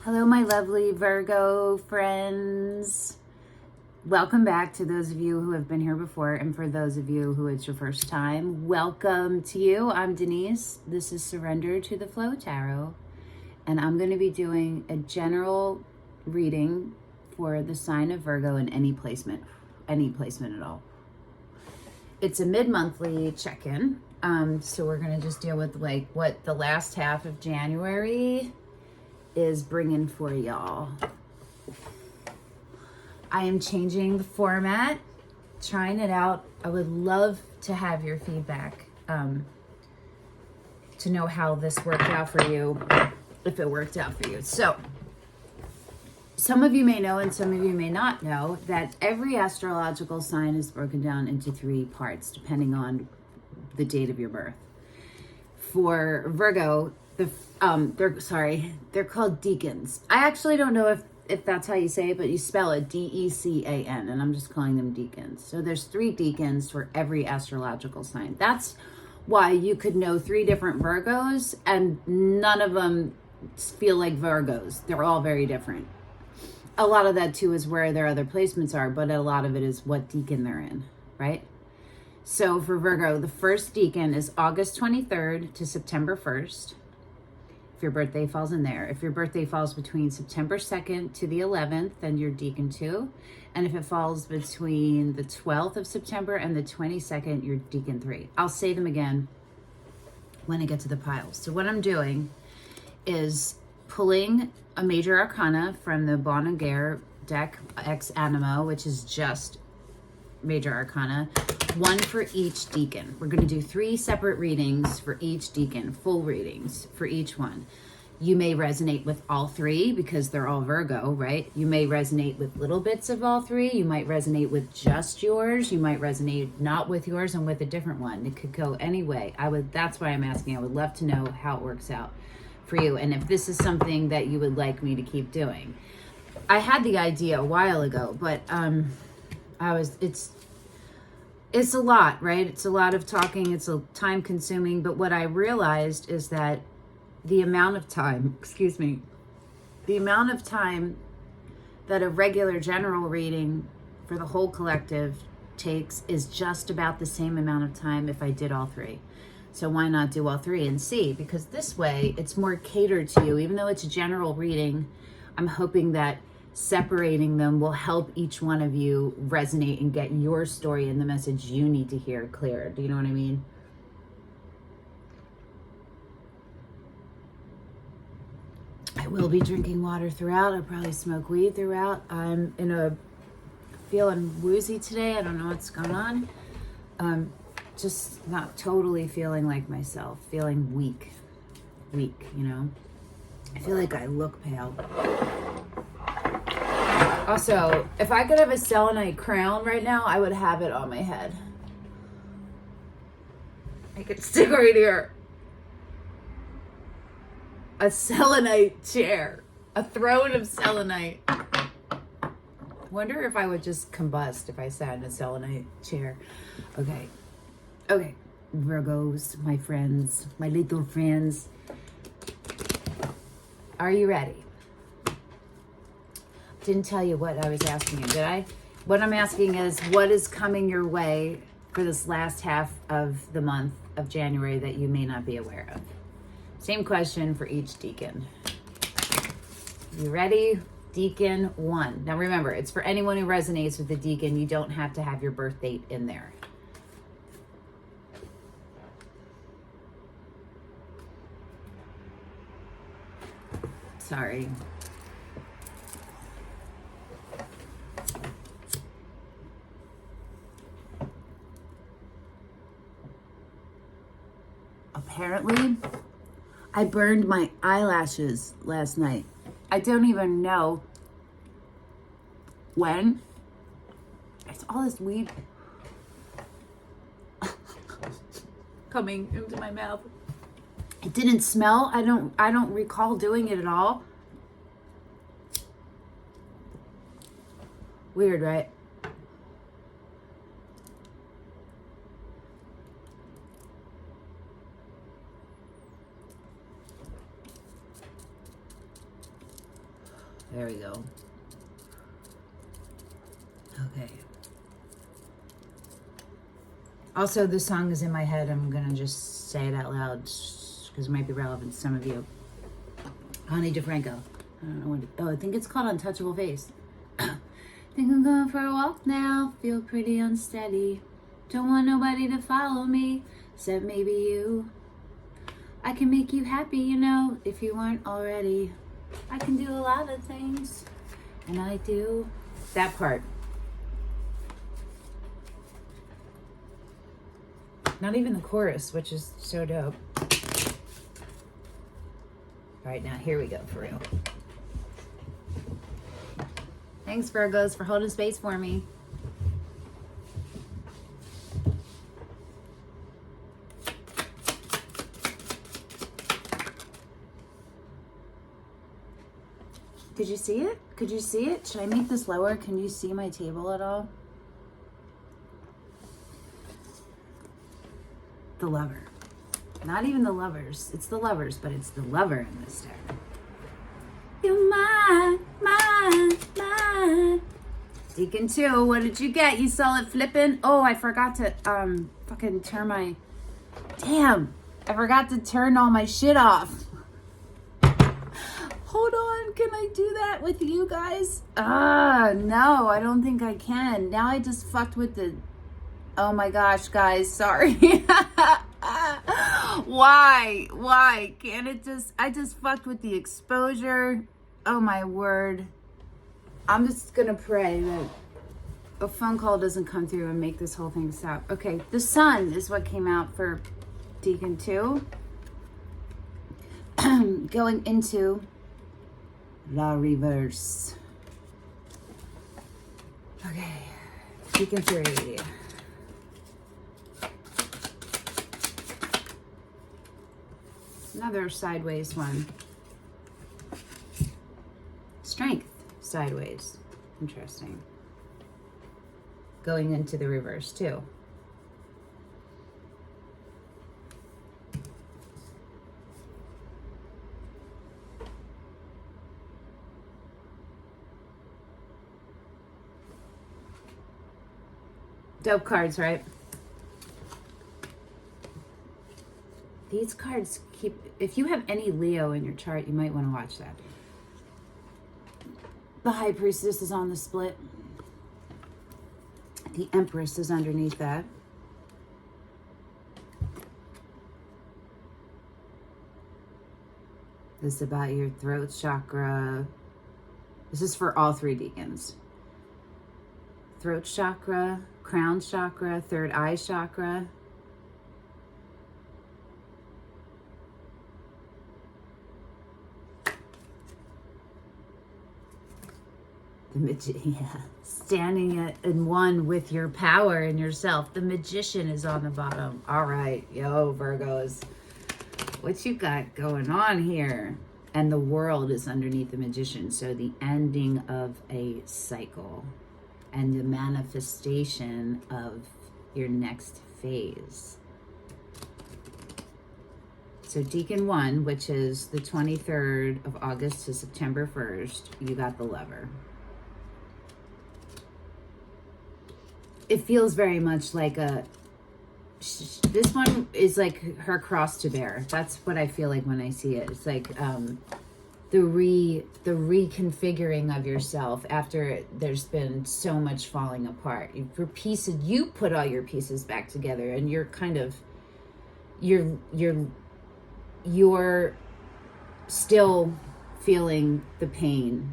Hello, my lovely Virgo friends. Welcome back to those of you who have been here before, and for those of you who it's your first time, welcome to you. I'm Denise. This is Surrender to the Flow Tarot, and I'm going to be doing a general reading for the sign of Virgo in any placement at all. It's a mid-monthly check-in, so we're going to just deal with like what the last half of January is bringing for y'all. I am changing the format, trying it out. I would love to have your feedback, to know how this worked out for you, if it worked out for you. So, some of you may know and some of you may not know that every astrological sign is broken down into 3 parts, depending on the date of your birth. For Virgo, they're called deacons. I actually don't know if that's how you say it, but you spell it D-E-C-A-N, and I'm just calling them deacons. So there's 3 deacons for every astrological sign. That's why you could know 3 different Virgos, and none of them feel like Virgos. They're all very different. A lot of that, too, is where their other placements are, but a lot of it is what deacon they're in, right? So for Virgo, the first deacon is August 23rd to September 1st. If your birthday falls in there. If your birthday falls between September 2nd to the 11th, then you're deacon 2. And if it falls between the 12th of September and the 22nd, you're deacon 3. I'll say them again when I get to the piles. So what I'm doing is pulling a major arcana from the Augure deck X Animo, which is just major arcana, 1 for each deacon. We're going to do 3 separate readings for each deacon, full readings for each one. You may resonate with all 3 because they're all Virgo, right? You may resonate with little bits of all 3. You might resonate with just yours. You might resonate not with yours and with a different one. It could go any way. That's why I'm asking. I would love to know how it works out for you, and if this is something that you would like me to keep doing. I had the idea a while ago, but it's a lot, right? It's a lot of talking. It's a time consuming. But what I realized is that the amount of time that a regular general reading for the whole collective takes is just about the same amount of time if I did all 3. So why not do all 3 and see? Because this way it's more catered to you. Even though it's a general reading, I'm hoping that separating them will help each one of you resonate and get your story and the message you need to hear clear. Do you know what I mean? I will be drinking water throughout. I'll probably smoke weed throughout. I'm feeling woozy today. I don't know what's going on. Just not totally feeling like myself. Feeling weak, you know? I feel like I look pale. Also, if I could have a selenite crown right now, I would have it on my head. I could stick right here. A selenite chair. A throne of selenite. Wonder if I would just combust if I sat in a selenite chair. Okay, Virgos, my friends, my little friends. Are you ready? Didn't tell you what I was asking you, did I? What I'm asking is, what is coming your way for this last half of the month of January that you may not be aware of? Same question for each deacon. You ready? Deacon 1. Now remember, it's for anyone who resonates with the deacon. You don't have to have your birth date in there. Sorry. Apparently, I burned my eyelashes last night. I don't even know when. It's all this weed coming into my mouth. It didn't smell. I don't recall doing it at all. Weird, right? There we go. Okay. Also, this song is in my head. I'm going to just say it out loud because it might be relevant to some of you. Honey DeFranco. I don't know what I think it's called Untouchable Face. Think I'm going for a walk now. Feel pretty unsteady. Don't want nobody to follow me, except maybe you. I can make you happy, you know, if you weren't already. I can do a lot of things, and I do. That part. Not even the chorus, which is so dope. All right, now here we go, for real. Thanks, Virgos, for holding space for me. Did you see it? Could you see it? Should I make this lower? Can you see my table at all? The lover. Not even the lovers. It's the lovers, but it's the lover in this deck. You're mine, mine, mine. Deacon 2, what did you get? You saw it flipping? Oh, I forgot to fucking turn my... Damn. I forgot to turn all my shit off. Hold on, can I do that with you guys? No, I don't think I can. Now I just fucked with the... Oh my gosh, guys, sorry. Why? Can't it just... I just fucked with the exposure. Oh my word. I'm just gonna pray that a phone call doesn't come through and make this whole thing stop. Okay, the sun is what came out for Deacon 2. Going into La Reverse. Okay, Deacon 3. Another sideways one. Strength, sideways. Interesting. Going into the reverse too. Dope cards, right? These cards keep... If you have any Leo in your chart, you might want to watch that. The High Priestess is on the split. The Empress is underneath that. This is about your throat chakra. This is for all three deacons. Throat chakra, crown chakra, third eye chakra. Yeah. Standing in one with your power and yourself. The Magician is on the bottom. All right, yo, Virgos. What you got going on here? And the World is underneath the Magician. So the ending of a cycle and the manifestation of your next phase. So Deacon 1, which is the 23rd of August to September 1st, you got the Lover. It feels very much like this one is like her cross to bear. That's what I feel like when I see it. It's like the reconfiguring of yourself after there's been so much falling apart. You put all your pieces back together, and you're kind of you're still feeling the pain,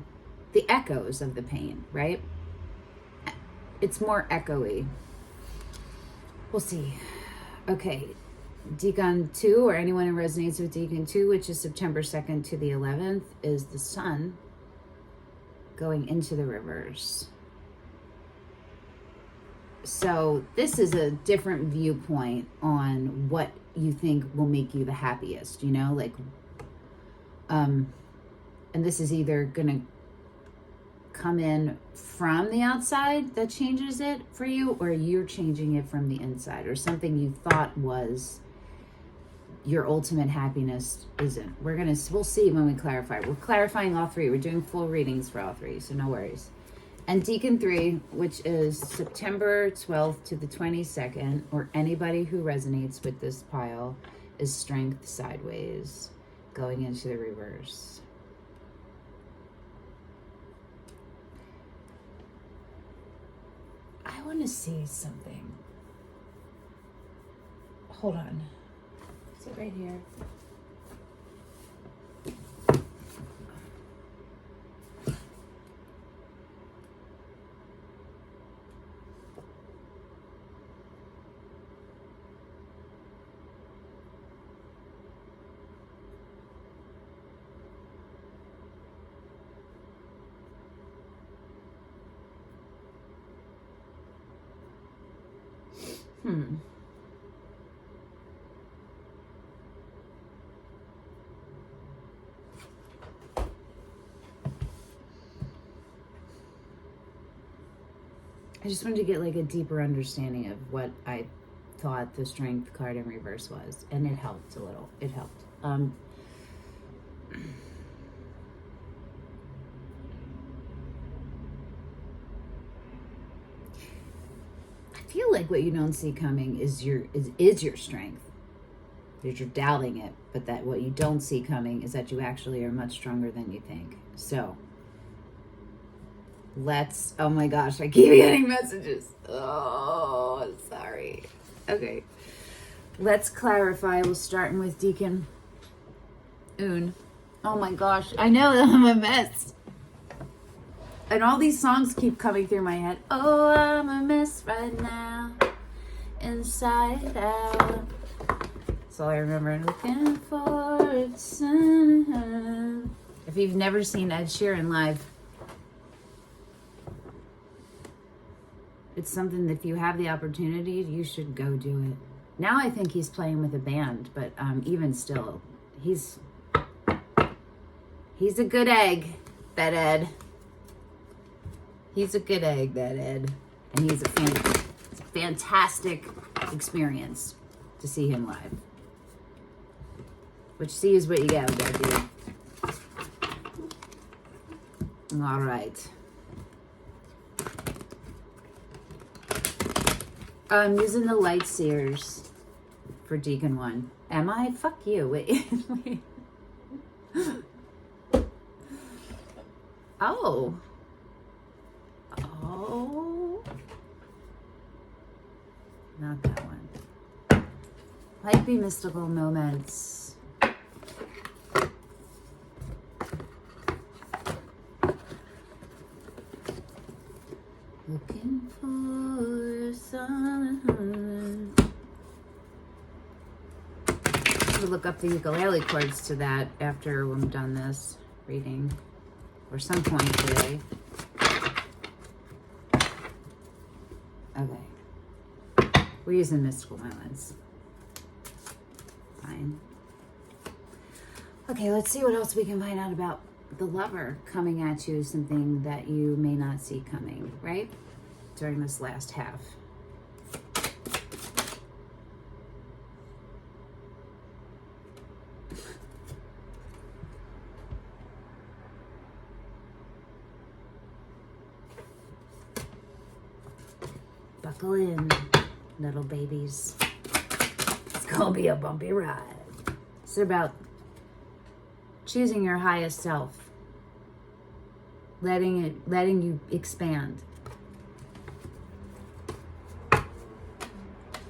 the echoes of the pain, right? It's more echoey. We'll see. Okay. Deacon 2, or anyone who resonates with Deacon 2, which is September 2nd to the 11th, is the Sun going into the reverse. So this is a different viewpoint on what you think will make you the happiest, you know, like, and this is either gonna come in from the outside that changes it for you, or you're changing it from the inside, or something you thought was your ultimate happiness isn't. We'll see when we clarify. We're clarifying all three. We're doing full readings for all three, so no worries. And Deacon 3, which is September 12th to the 22nd, or anybody who resonates with this pile, is Strength sideways, going into the reverse. I want to see something. Hold on. Is it right here? I just wanted to get like a deeper understanding of what I thought the Strength card in reverse was, and it helped a little. It helped. I feel like what you don't see coming is your strength. That you're doubting it, but that what you don't see coming is that you actually are much stronger than you think. So let's, oh my gosh, I keep getting messages. Oh, sorry. Okay. Let's clarify. We'll start with Deacon Un. Oh my gosh, I know that I'm a mess. And all these songs keep coming through my head. Oh, I'm a mess right now, inside out. That's all I remember. Looking for sun. If you've never seen Ed Sheeran live, it's something that if you have the opportunity, you should go do it. Now I think he's playing with a band, but even still, he's a good egg, that Ed. He's a good egg, that Ed. And it's a fantastic experience to see him live. Which, see, is what you gotta do. All right. I'm using the LightSeers for Deacon 1. Am I? Fuck you. Wait. Wait. Oh. Oh. Not that one. Might be Mystical Moments. Looking for sun. I'll look up the ukulele chords to that after I'm done this reading, or some point today. Okay. We're using Mystical Moments. Fine. Okay, let's see what else we can find out about the lover coming at you, something that you may not see coming, right? During this last half. Buckle in, little babies. It's gonna be a bumpy ride. It's about choosing your highest self, letting you expand,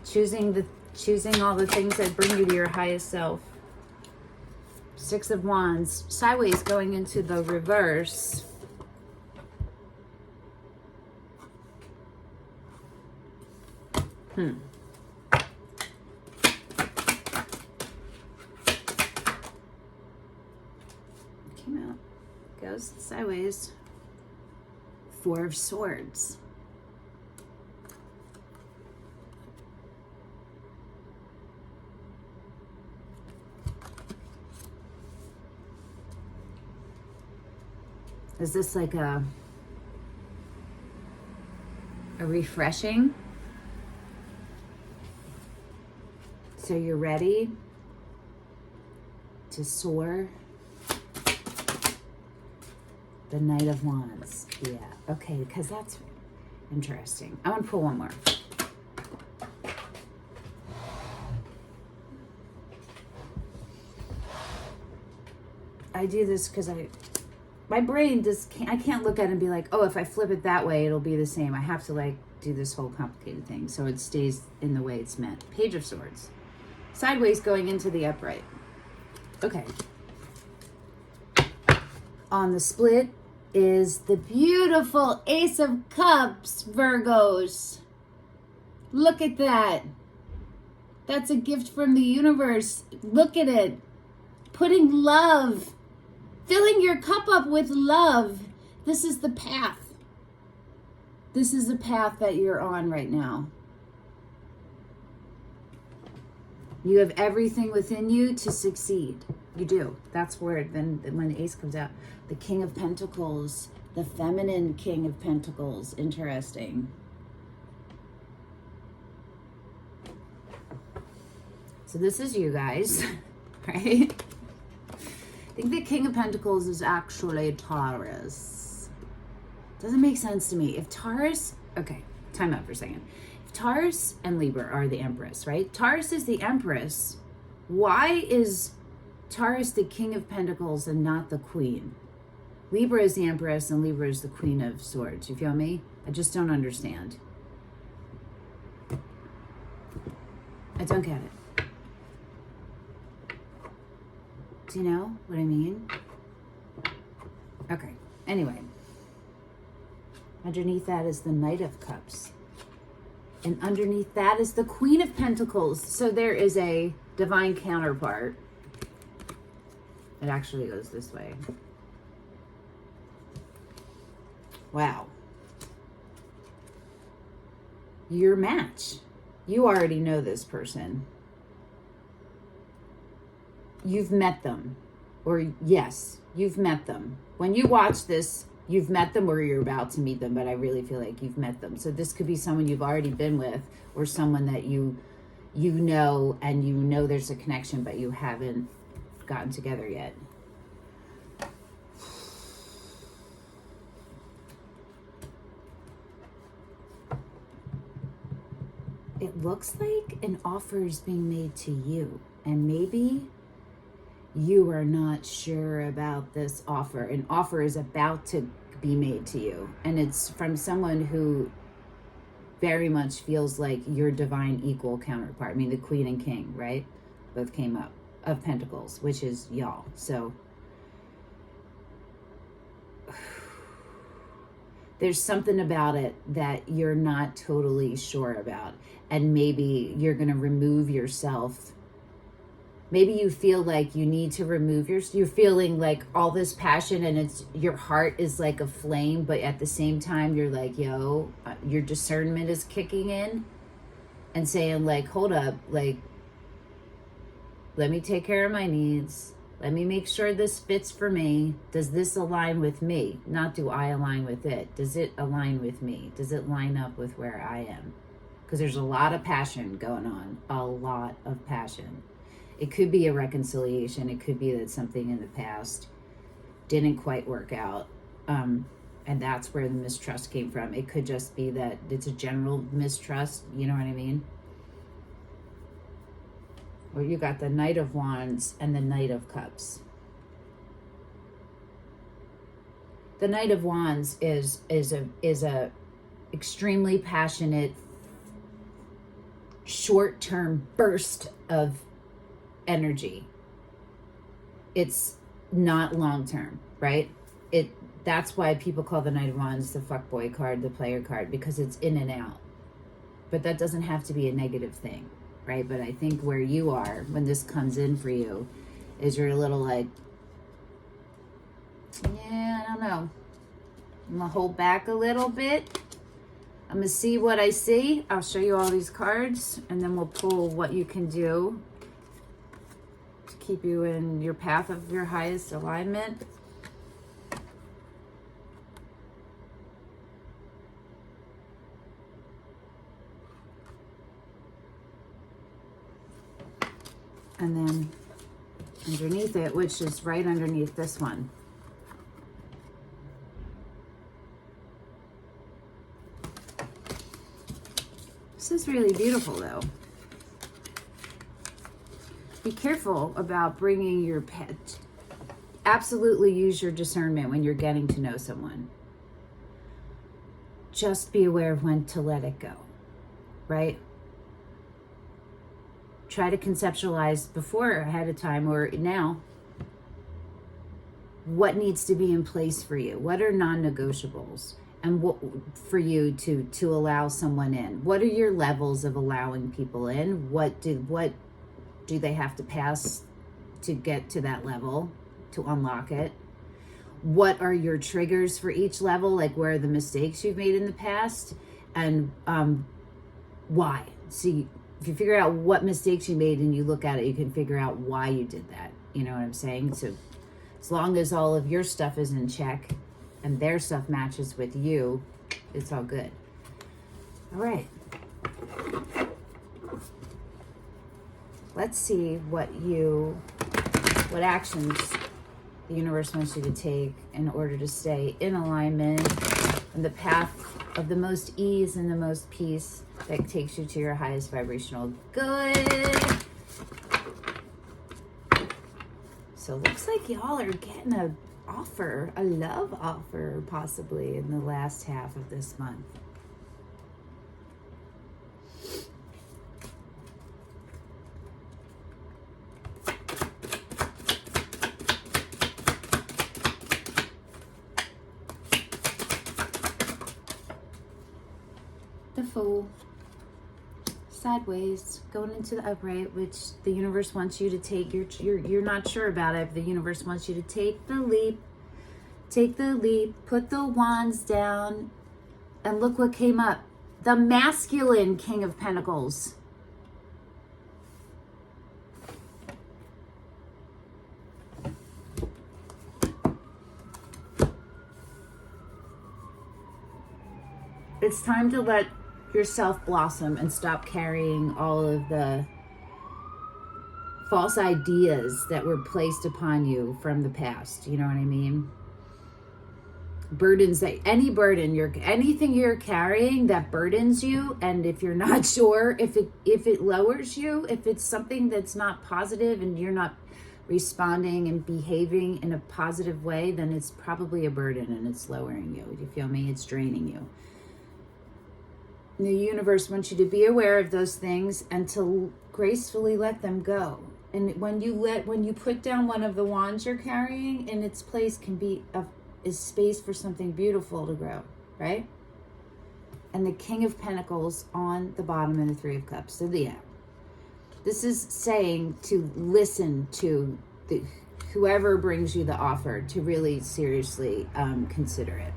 choosing all the things that bring you to your highest self. Six of Wands, sideways, going into the reverse. Came out, goes sideways. Four of Swords. Is this like a refreshing? So you're ready to soar. The Knight of Wands. Yeah, okay, because that's interesting. I want to pull one more. I do this because my brain just I can't look at it and be like, oh, if I flip it that way, it'll be the same. I have to like do this whole complicated thing so it stays in the way it's meant. Page of Swords. Sideways going into the upright. Okay. On the split is the beautiful Ace of Cups, Virgos. Look at that. That's a gift from the universe. Look at it. Putting love, filling your cup up with love. This is the path. This is the path that you're on right now. You have everything within you to succeed. You do. That's where then when the Ace comes out. The King of Pentacles, the feminine King of Pentacles. Interesting. So this is you guys, right? I think the King of Pentacles is actually Taurus. Doesn't make sense to me. If Taurus, okay, time out for a second. If Taurus and Libra are the Empress, right? Taurus is the Empress. Why is Taurus the King of Pentacles and not the Queen? Libra is the Empress and Libra is the Queen of Swords. You feel me? I just don't understand. I don't get it. Do you know what I mean? Okay. Anyway. Underneath that is the Knight of Cups. And underneath that is the Queen of Pentacles. So there is a divine counterpart. It actually goes this way. Wow. Your match. You already know this person. You've met them. Or yes, you've met them. When you watch this, you've met them or you're about to meet them, but I really feel like you've met them. So this could be someone you've already been with or someone that you know and you know there's a connection, but you haven't gotten together yet. It looks like an offer is being made to you, and maybe you are not sure about this offer. An offer is about to be made to you, and it's from someone who very much feels like your divine equal counterpart. I mean, the Queen and King, right? Both came up of Pentacles, which is y'all. So there's something about it that you're not totally sure about, and maybe you're going to remove yourself. Maybe you feel like you need to remove you're feeling like all this passion and it's your heart is like a flame, but at the same time you're like, yo, your discernment is kicking in and saying like, hold up, like, let me take care of my needs. Let me make sure this fits for me. Does this align with me? Not do I align with it. Does it align with me? Does it line up with where I am? Because there's a lot of passion going on. A lot of passion. It could be a reconciliation. It could be that something in the past didn't quite work out. And that's where the mistrust came from. It could just be that it's a general mistrust. You know what I mean? Or you got the Knight of Wands and the Knight of Cups. The Knight of Wands is a extremely passionate, short-term burst of energy. It's not long-term, right? That's why people call the Knight of Wands the fuckboy card, the player card, because it's in and out. But that doesn't have to be a negative thing, right? But I think where you are when this comes in for you is you're a little like, yeah, I don't know. I'm gonna hold back a little bit. I'm gonna see what I see. I'll show you all these cards and then we'll pull what you can do to keep you in your path of your highest alignment. And then underneath it, which is right underneath this one. This is really beautiful, though. Be careful about bringing your pet. Absolutely use your discernment when you're getting to know someone. Just be aware of when to let it go, right? Try to conceptualize before, ahead of time, or now, what needs to be in place for you. What are non-negotiables? And what for you to allow someone in? What are your levels of allowing people in? What do they have to pass to get to that level, to unlock it? What are your triggers for each level? Like, where are the mistakes you've made in the past? And why? See, if you figure out what mistakes you made and you look at it, you can figure out why you did that. You know what I'm saying? So as long as all of your stuff is in check and their stuff matches with you, it's all good. All right. Let's see what actions the universe wants you to take in order to stay in alignment and the path of the most ease and the most peace that takes you to your highest vibrational good. So it looks like y'all are getting a love offer, possibly in the last half of this month. The Fool. Sideways, going into the upright, which the universe wants you to take. You're not sure about it, but the universe wants you to take the leap. Take the leap, put the wands down, and look what came up. The masculine King of Pentacles. It's time to let yourself blossom and stop carrying all of the false ideas that were placed upon you from the past. You know what I mean? Burdens, that anything you're carrying that burdens you, and if you're not sure if it lowers you, if it's something that's not positive and you're not responding and behaving in a positive way, then it's probably a burden and it's lowering you. You feel me? It's draining you. The universe wants you to be aware of those things and to gracefully let them go. And when you put down one of the wands you're carrying, in its place can be is space for something beautiful to grow, right? And the King of Pentacles on the bottom and the Three of Cups. So yeah, this is saying to listen to whoever brings you the offer, to really seriously consider it.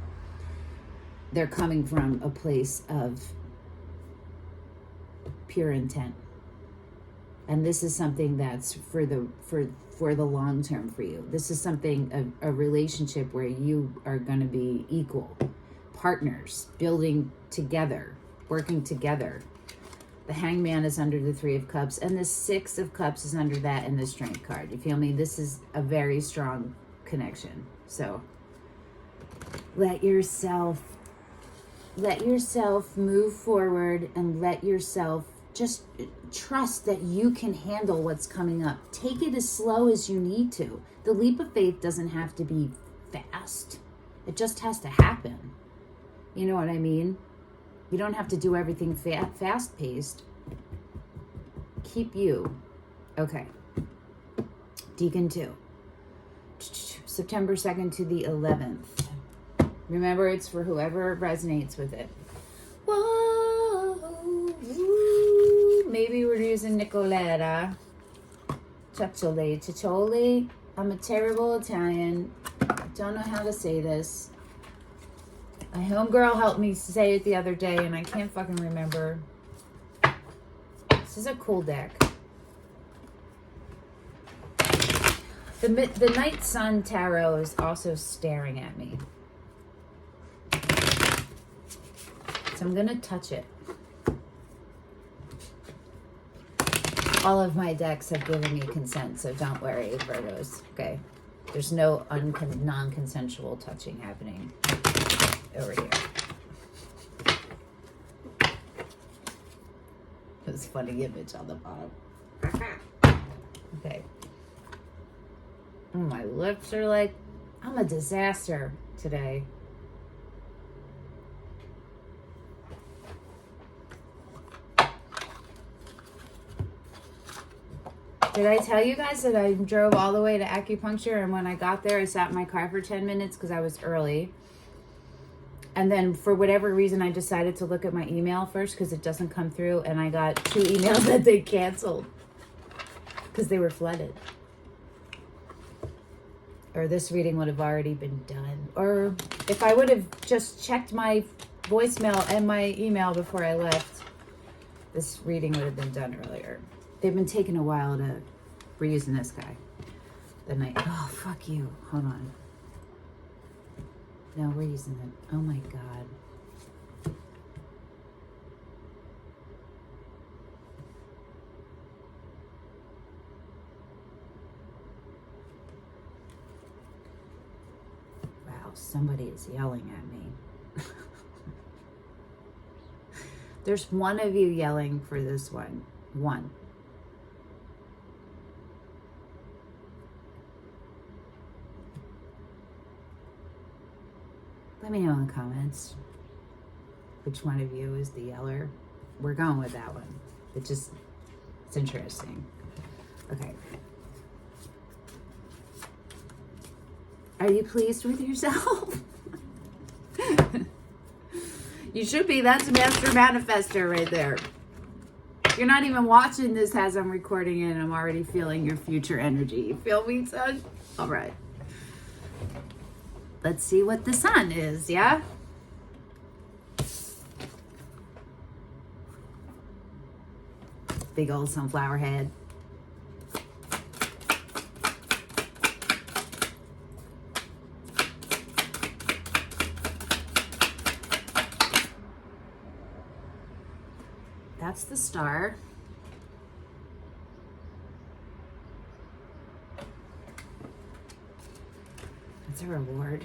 They're coming from a place of pure intent, and this is something that's for the long term for you. This is something, a relationship where you are going to be equal partners, building together, working together. The Hangman is under the Three of Cups, and the Six of Cups is under that, and the Strength card. You feel me? This is a very strong connection. So let yourself move forward, and let yourself just trust that you can handle what's coming up. Take it as slow as you need to. The leap of faith doesn't have to be fast. It just has to happen. You know what I mean? You don't have to do everything fast-paced. Keep you. Okay. Deacon 2. September 2nd to the 11th. Remember, it's for whoever resonates with it. Whoa. Maybe we're using Nicoletta. Ceccoli. I'm a terrible Italian. I don't know how to say this. My homegirl helped me say it the other day, and I can't fucking remember. This is a cool deck. The Night Sun Tarot is also staring at me. So I'm going to touch it. All of my decks have given me consent, so don't worry, Virgos. Okay. There's no non-consensual touching happening over here. It's a funny image on the bottom. Okay. Oh, my lips are like, I'm a disaster today. Did I tell you guys that I drove all the way to acupuncture, and when I got there, I sat in my car for 10 minutes because I was early. And then for whatever reason, I decided to look at my email first because it doesn't come through, and I got 2 emails that they canceled because they were flooded. Or this reading would have already been done. Or if I would have just checked my voicemail and my email before I left, this reading would have been done earlier. They've been taking a while to... We're using this guy. The night... Oh, fuck you. Hold on. No, we're using the... Oh, my God. Wow, somebody is yelling at me. There's one of you yelling for this one. One. Let me know in the comments which one of you is the yeller. We're going with that one. It's interesting. Okay. Are you pleased with yourself? You should be. That's Master Manifester right there. You're not even watching this as I'm recording it, and I'm already feeling your future energy. You feel me, son? All right. Let's see what the sun is, yeah? Big old sunflower head. That's the star. That's a reward.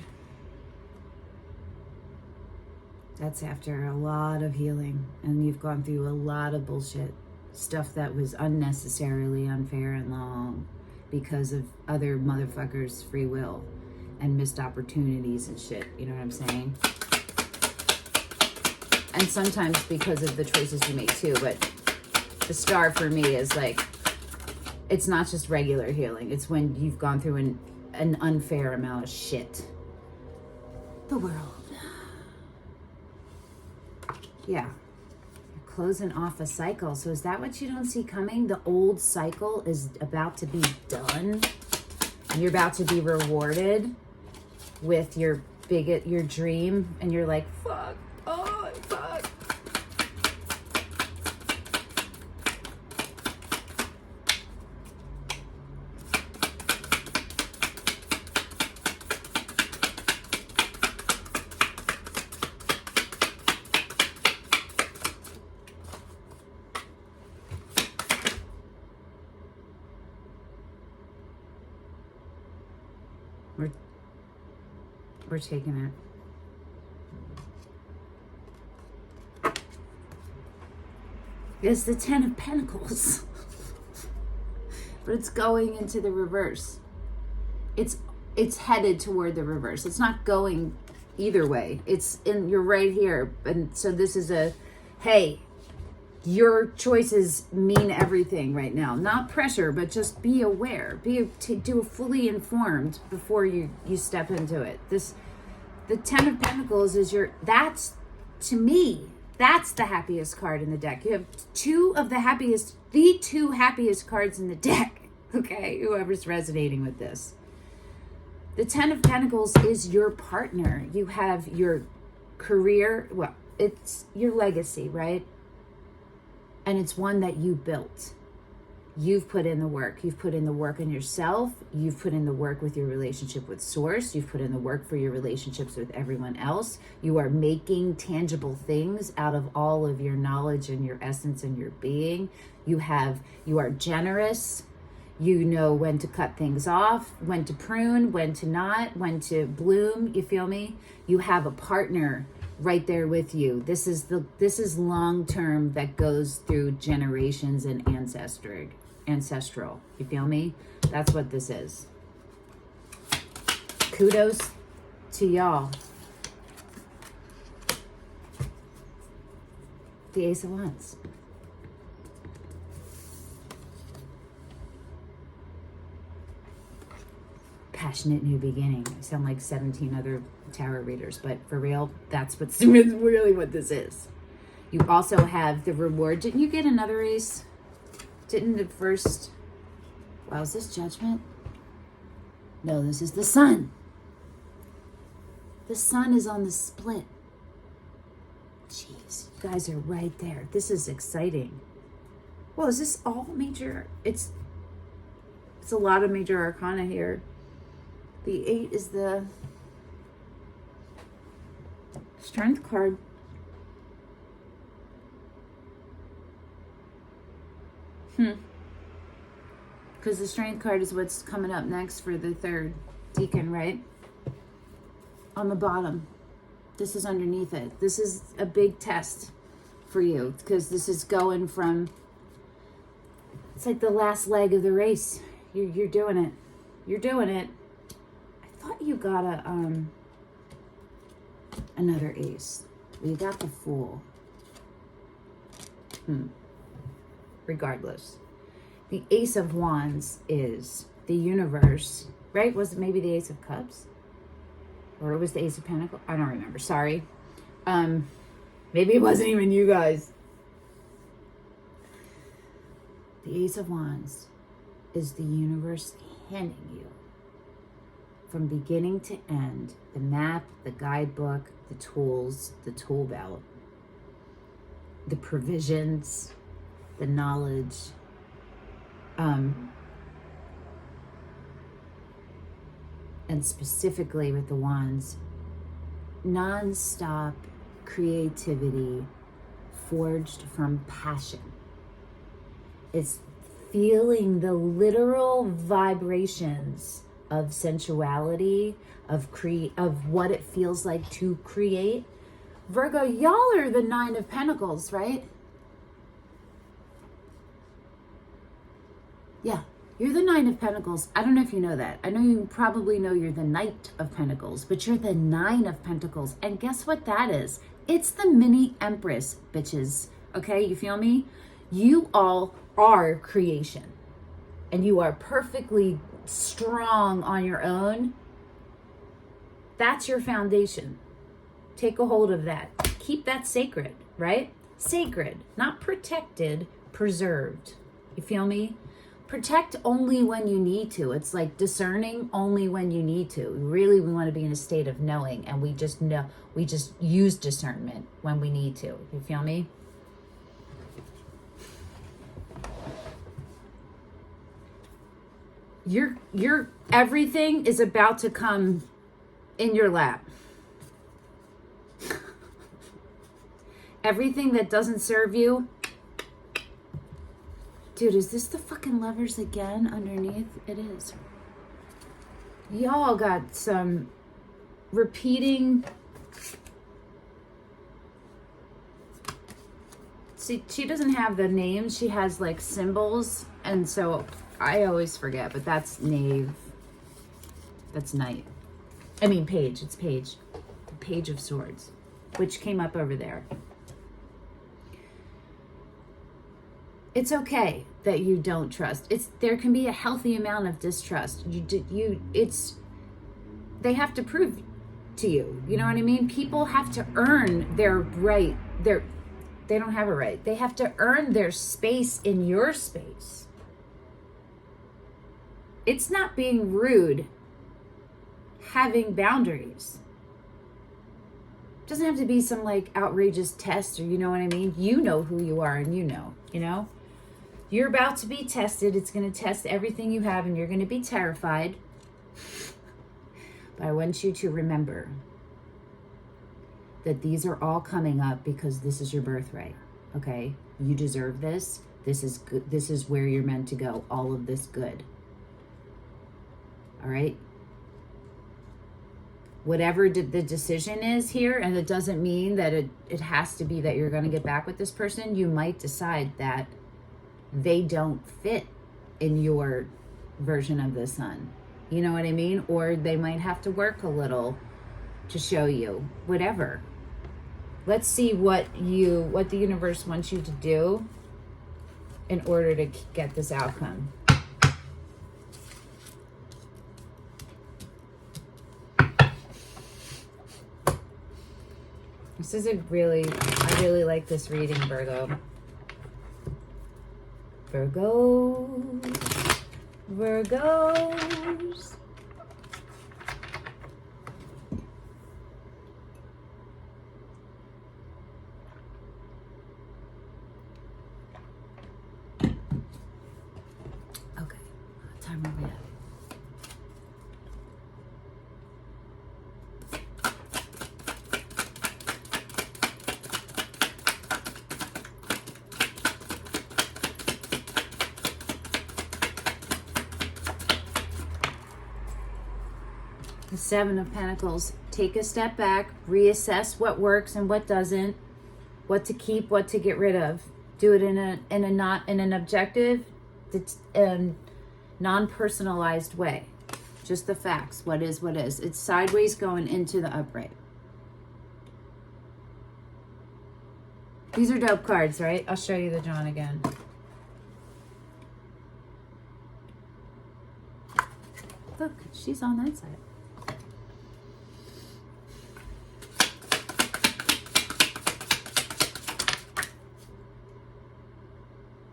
That's after a lot of healing, and you've gone through a lot of bullshit. Stuff that was unnecessarily unfair and long because of other motherfuckers' free will and missed opportunities and shit. You know what I'm saying? And sometimes because of the choices you make too, but the star for me is like, it's not just regular healing. It's when you've gone through an unfair amount of shit. The world. Yeah. You're closing off a cycle. So is that what you don't see coming? The old cycle is about to be done. And you're about to be rewarded with your dream. And you're like, fuck. Oh, fuck. We're taking it. It's the 10 of Pentacles. But it's going into the reverse. It's headed toward the reverse. It's not going either way. You're right here. And so this is hey, your choices mean everything right now. Not pressure, but just be aware. Do fully informed before you step into it. The 10 of Pentacles is to me, that's the happiest card in the deck. You have the two happiest cards in the deck. Okay, whoever's resonating with this. The 10 of Pentacles is your partner. You have your career. Well, it's your legacy, right? And it's one that you built. You've put in the work. You've put in the work on yourself. You've put in the work with your relationship with Source. You've put in the work for your relationships with everyone else. You are making tangible things out of all of your knowledge and your essence and your being. You are generous. You know when to cut things off, when to prune, when to not, when to bloom. You feel me? You have a partner right there with you. This is long term, that goes through generations and ancestral. You feel me? That's what this is. Kudos to y'all. The Ace of Wands. Passionate new beginning. I sound like 17 other tarot readers, but for real, that's what's really what this is. You also have the reward. Didn't you get another ace? Didn't the first... Wow, is this Judgment? No, this is the Sun. The Sun is on the split. Jeez, you guys are right there. This is exciting. Well, is this all major? It's a lot of major arcana here. The 8 is the Strength card. Because the Strength card is what's coming up next for the third deacon, right? On the bottom. This is underneath it. This is a big test for you, because this is going from, it's like the last leg of the race. You're doing it. You're doing it. I thought you got another ace. You got the Fool. Regardless, the Ace of Wands is the universe, right? Was it maybe the Ace of Cups? Or it was the Ace of Pentacles? I don't remember. Sorry. Maybe it wasn't even you guys. The Ace of Wands is the universe handing you, from beginning to end, the map, the guidebook, the tools, the tool belt, the provisions, the knowledge, and specifically with the wands, non-stop creativity forged from passion. It's feeling the literal vibrations of sensuality, of what it feels like to create. Virgo, y'all are the 9 of Pentacles, right? Yeah, you're the 9 of Pentacles. I don't know if you know that. I know you probably know you're the Knight of Pentacles, but you're the 9 of Pentacles. And guess what that is? It's the mini Empress, bitches. Okay, you feel me? You all are creation. And you are perfectly strong on your own. That's your foundation. Take a hold of that. Keep that sacred, right? Sacred, not protected, preserved. You feel me? Protect only when you need to. It's like discerning only when you need to. Really, we want to be in a state of knowing, and we just know, we just use discernment when we need to. You feel me? Your everything is about to come in your lap. Everything that doesn't serve you. Dude, is this the fucking Lovers again underneath? It is. Y'all got some repeating. See, she doesn't have the names. She has like symbols. And so I always forget, but that's Knave. That's Knight. I mean, Page. It's Page. The Page of Swords, which came up over there. It's okay that you don't trust. There can be a healthy amount of distrust. They have to prove to you. You know what I mean? People have to earn their right. They don't have a right. They have to earn their space in your space. It's not being rude having boundaries. It doesn't have to be some like outrageous test, or you know what I mean? You know who you are, and you know? You're about to be tested. It's going to test everything you have, and you're going to be terrified. But I want you to remember that these are all coming up because this is your birthright, okay? You deserve this. This is good. This is where you're meant to go. All of this good. All right? Whatever the decision is here, and it doesn't mean that it has to be that you're going to get back with this person. You might decide that they don't fit in your version of the sun. You know what I mean? Or they might have to work a little to show you. Whatever. Let's see what the universe wants you to do in order to get this outcome. This is I really like this reading, Virgo. Virgos. Okay, what time are we at? The Seven of Pentacles. Take a step back, reassess what works and what doesn't, what to keep, what to get rid of. Do it in an objective, non-personalized way. Just the facts. What is what is. It's sideways going into the upright. These are dope cards, right? I'll show you the John again. Look, she's on that side.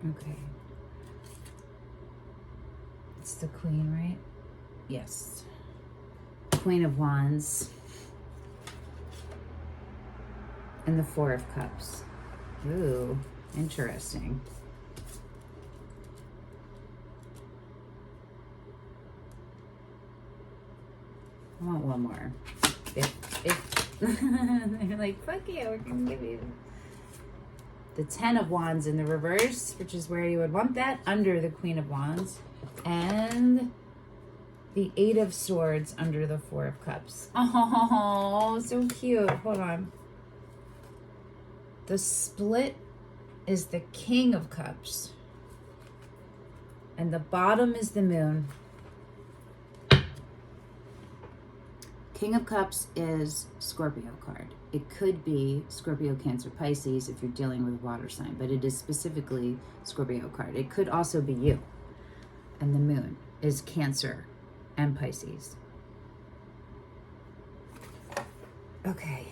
Okay. It's the Queen, right? Yes. Queen of Wands. And the Four of Cups. Ooh, interesting. I want one more. They're like, fuck yeah, we're gonna give you the Ten of Wands in the reverse, which is where you would want that, under the Queen of Wands. And the Eight of Swords under the Four of Cups. Oh, so cute. Hold on. The split is the King of Cups. And the bottom is the Moon. King of Cups is Scorpio card. It could be Scorpio, Cancer, Pisces if you're dealing with water sign, but it is specifically Scorpio card. It could also be you. And the Moon is Cancer and Pisces. Okay.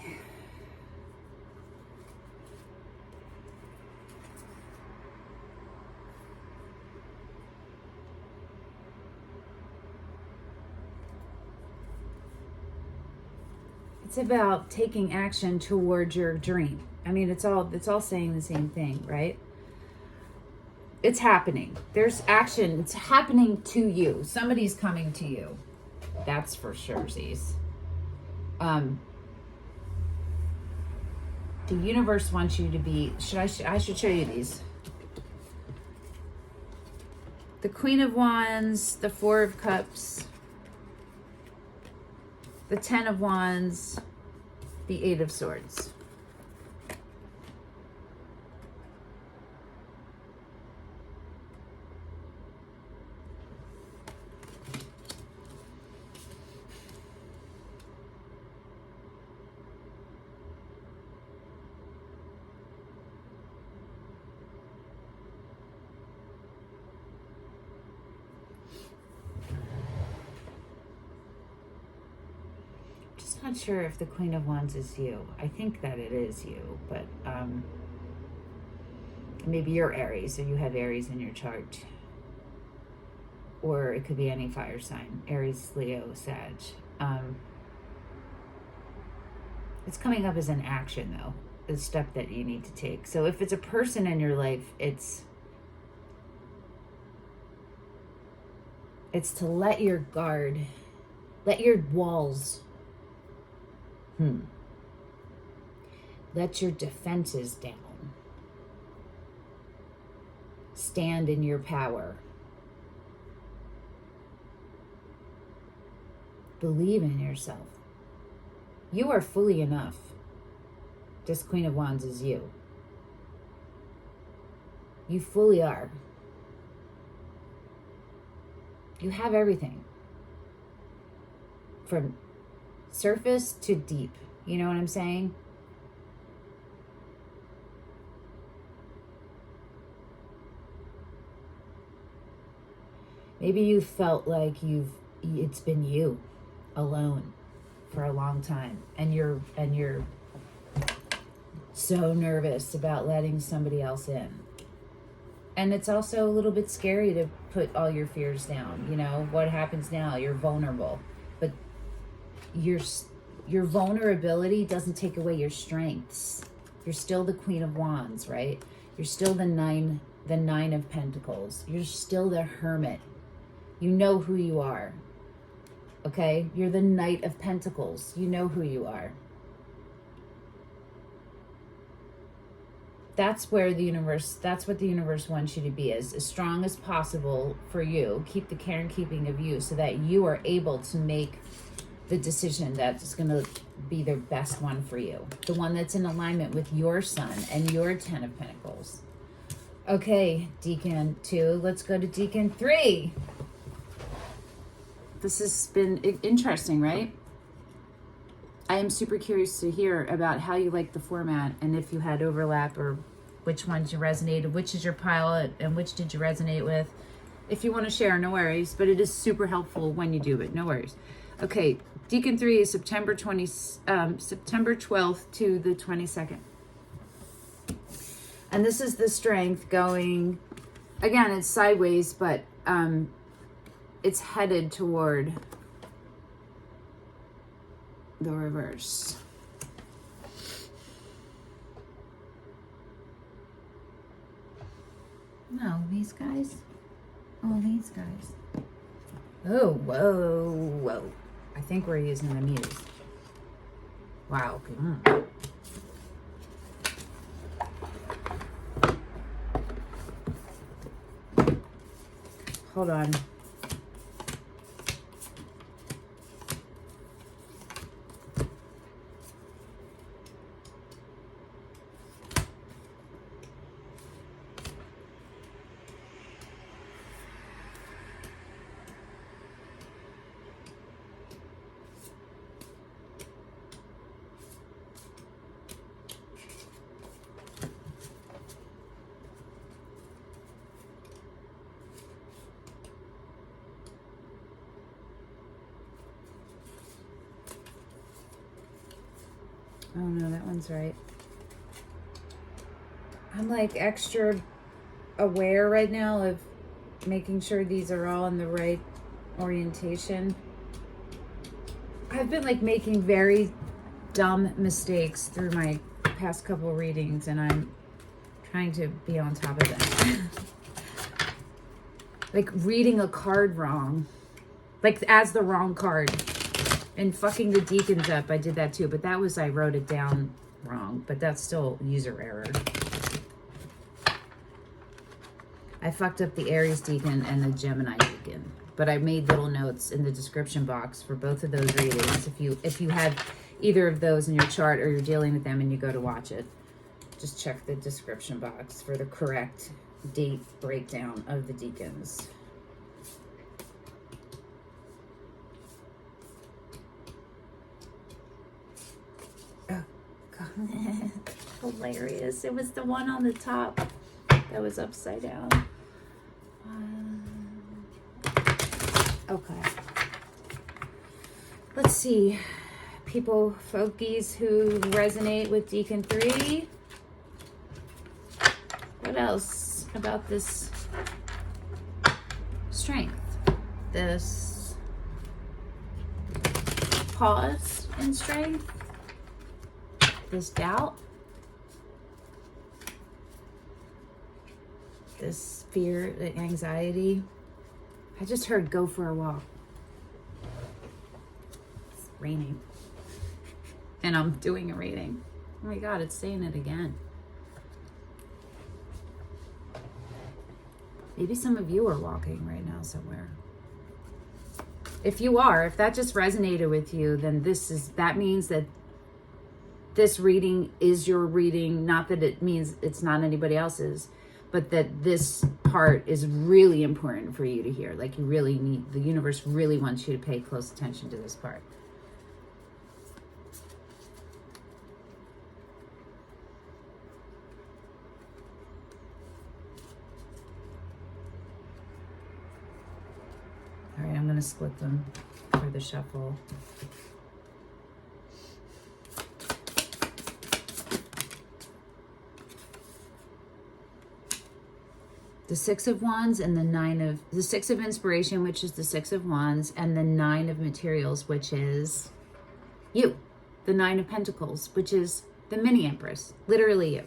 It's about taking action towards your dream. I mean, it's all saying the same thing, right? It's happening. There's action. It's happening to you. Somebody's coming to you. That's for sure, Z's. The universe wants you to be, I should show you these. The Queen of Wands, the Four of Cups, the Ten of Wands, the Eight of Swords. Not sure if the Queen of Wands is you. I think that it is you, but maybe you're Aries, or you have Aries in your chart, or it could be any fire sign, Aries, Leo, Sag. It's coming up as an action, though, a step that you need to take. So if it's a person in your life, it's It's to let your guard, let your walls, let your defenses down. Stand in your power. Believe in yourself. You are fully enough. This Queen of Wands is you. You fully are. You have everything. From surface to deep. You know what I'm saying? Maybe you felt like it's been you alone for a long time, and you're so nervous about letting somebody else in. And it's also a little bit scary to put all your fears down. You know, what happens now? You're vulnerable. But your vulnerability doesn't take away your strengths. You're still the Queen of Wands, right? You're still the Nine of Pentacles. You're still the Hermit. You know who you are. Okay? You're the Knight of Pentacles. You know who you are. That's where that's what the universe wants you to be, as strong as possible for you. Keep the care and keeping of you so that you are able to make the decision that's going to be the best one for you. The one that's in alignment with your sun and your 10 of Pentacles. Okay, Deacon 2. Let's go to Deacon 3. This has been interesting, right? I am super curious to hear about how you like the format and if you had overlap or which ones you resonated, which is your pile and which did you resonate with. If you want to share, no worries, but it is super helpful when you do it, no worries. Okay, Deacon 3 is September 12th to the 22nd. And this is the strength going, again, it's sideways, but it's headed toward the reverse. No, these guys. Oh, these guys. Oh, whoa. I think we're using the Muse. Wow. Hold on. Oh no, that one's right. I'm like extra aware right now of making sure these are all in the right orientation. I've been like making very dumb mistakes through my past couple readings, and I'm trying to be on top of it. Like reading a card wrong, like as the wrong card. And fucking the deacons up, I did that too, but that was, I wrote it down wrong, but that's still user error. I fucked up the Aries deacon and the Gemini deacon, but I made little notes in the description box for both of those readings. If you have either of those in your chart or you're dealing with them and you go to watch it, just check the description box for the correct date breakdown of the deacons. Hilarious. It was the one on the top that was upside down. Okay. Let's see. People, folkies who resonate with Deacon 3. What else about this strength? This pause in strength? This doubt, this fear, the anxiety, I just heard go for a walk. It's raining. And I'm doing a reading. Oh my God, it's saying it again. Maybe some of you are walking right now somewhere. If you are, if that just resonated with you, then that means that this reading is your reading. Not that it means it's not anybody else's, but that this part is really important for you to hear. Like you really need, the universe really wants you to pay close attention to this part. All right, I'm going to split them for the shuffle. The Six of Wands and the Six of Inspiration, which is the Six of Wands, and the Nine of Materials, which is you. The Nine of Pentacles, which is the mini Empress, literally you.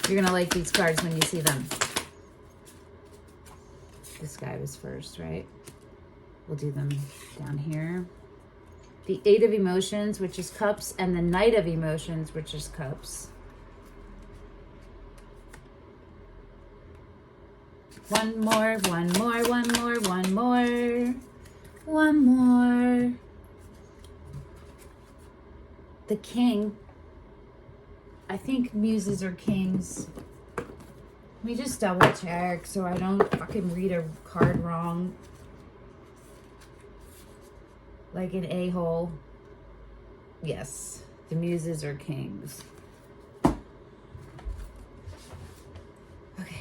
You're going to like these cards when you see them. This guy was first, right? We'll do them down here. The Eight of Emotions, which is Cups, and the Knight of Emotions, which is Cups. One more, one more, one more, one more. One more. The King. I think muses are kings. Let me just double check so I don't fucking read a card wrong. Like an a-hole. Yes, the muses are kings. Okay,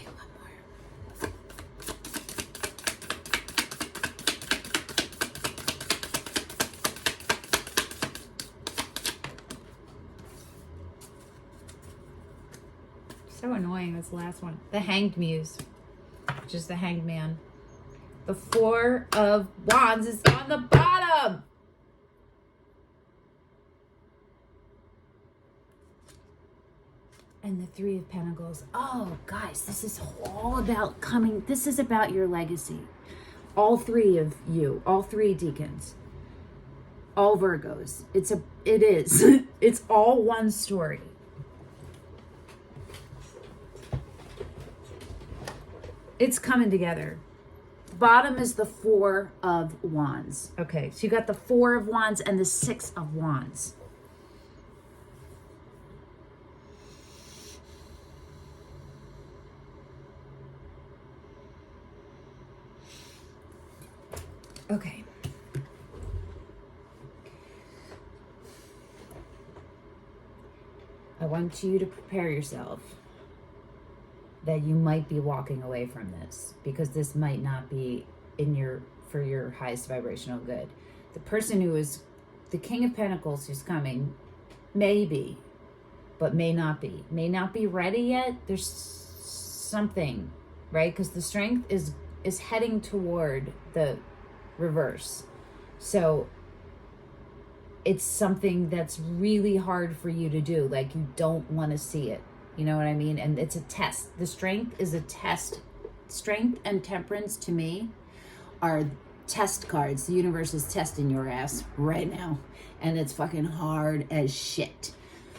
one more. So annoying, this last one. The Hanged Muse, which is the Hanged Man. The Four of Wands is on the bottom. And the Three of Pentacles. Oh, guys, this is all about coming. This is about your legacy. All three of you, all three deacons, all Virgos. It is. It's all one story. It's coming together. Bottom is the Four of Wands. Okay, so you got the Four of Wands and the Six of Wands. Okay. I want you to prepare yourself that you might be walking away from this, because this might not be for your highest vibrational good. The person who is the King of Pentacles who's coming may be, but may not be ready yet. There's something, right? Because the Strength is heading toward the reverse. So it's something that's really hard for you to do. Like you don't want to see it. You know what I mean? And it's a test. The Strength is a test. Strength and Temperance to me are test cards. The universe is testing your ass right now. And it's fucking hard as shit.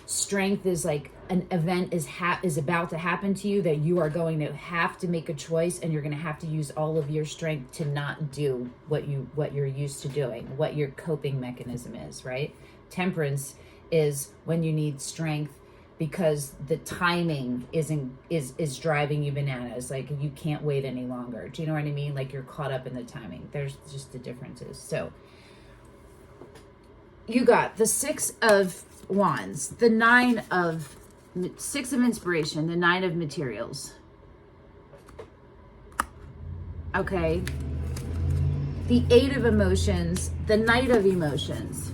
Strength is like an event is about to happen to you that you are going to have to make a choice, and you're going to have to use all of your strength to not do what you're used to doing, what your coping mechanism is, right? Temperance is when you need strength because the timing is driving you bananas. Like you can't wait any longer. Do you know what I mean? Like you're caught up in the timing. There's just the differences. So you got the Six of Wands, the Six of Inspiration, the Nine of Materials. Okay. The Eight of Emotions, the Knight of Emotions.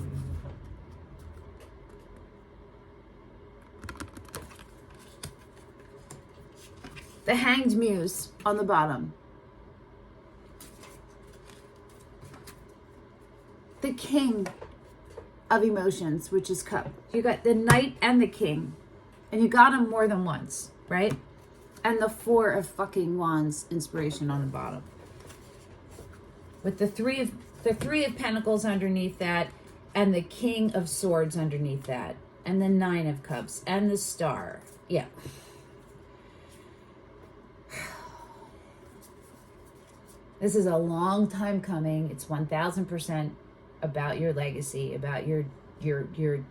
The Hanged Muse on the bottom. The King of Emotions, which is Cup. You got the Knight and the King. And you got them more than once, right? and the Four of fucking Wands inspiration on the bottom. With the three of Pentacles underneath that, and the King of Swords underneath that, and the Nine of Cups, and the Star. Yeah. This is a long time coming. It's 1000% about your legacy, about your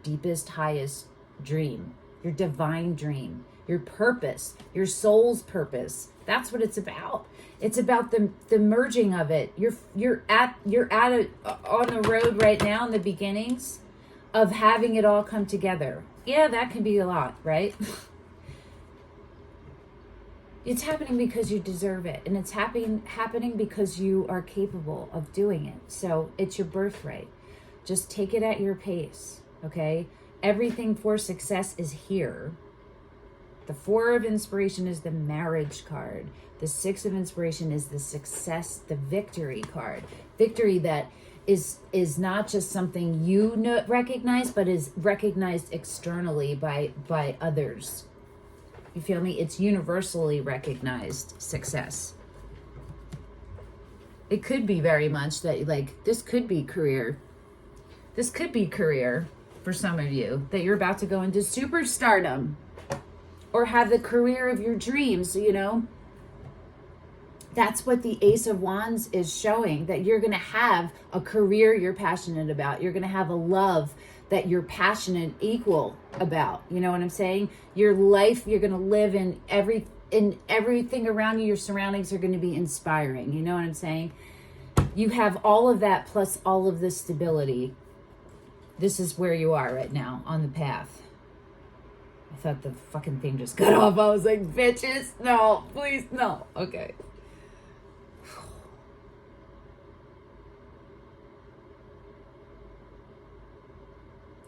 deepest, highest dream, your divine dream, your purpose, your soul's purpose. That's what it's about. It's about the merging of it. You're on the road right now in the beginnings of having it all come together. Yeah, that can be a lot, right? It's happening because you deserve it, and it's happening because you are capable of doing it. So it's your birthright. Just take it at your pace, okay? Everything for success is here. The Four of Inspiration is the marriage card. The Six of Inspiration is the success, the victory card. Victory that is not just something you recognize, but is recognized externally by others. You feel me? It's universally recognized success. It could be very much that, like, this could be career. This could be career for some of you, that you're about to go into superstardom or have the career of your dreams, you know? That's what the Ace of Wands is showing, that you're going to have a career you're passionate about. You're going to have a love that you're passionate equal about. You know what I'm saying? Your life, you're going to live in everything around you. Your surroundings are going to be inspiring. You know what I'm saying? You have all of that plus all of this stability. This is where you are right now on the path. I thought the fucking thing just got off. I was like, bitches, no, please, no. Okay.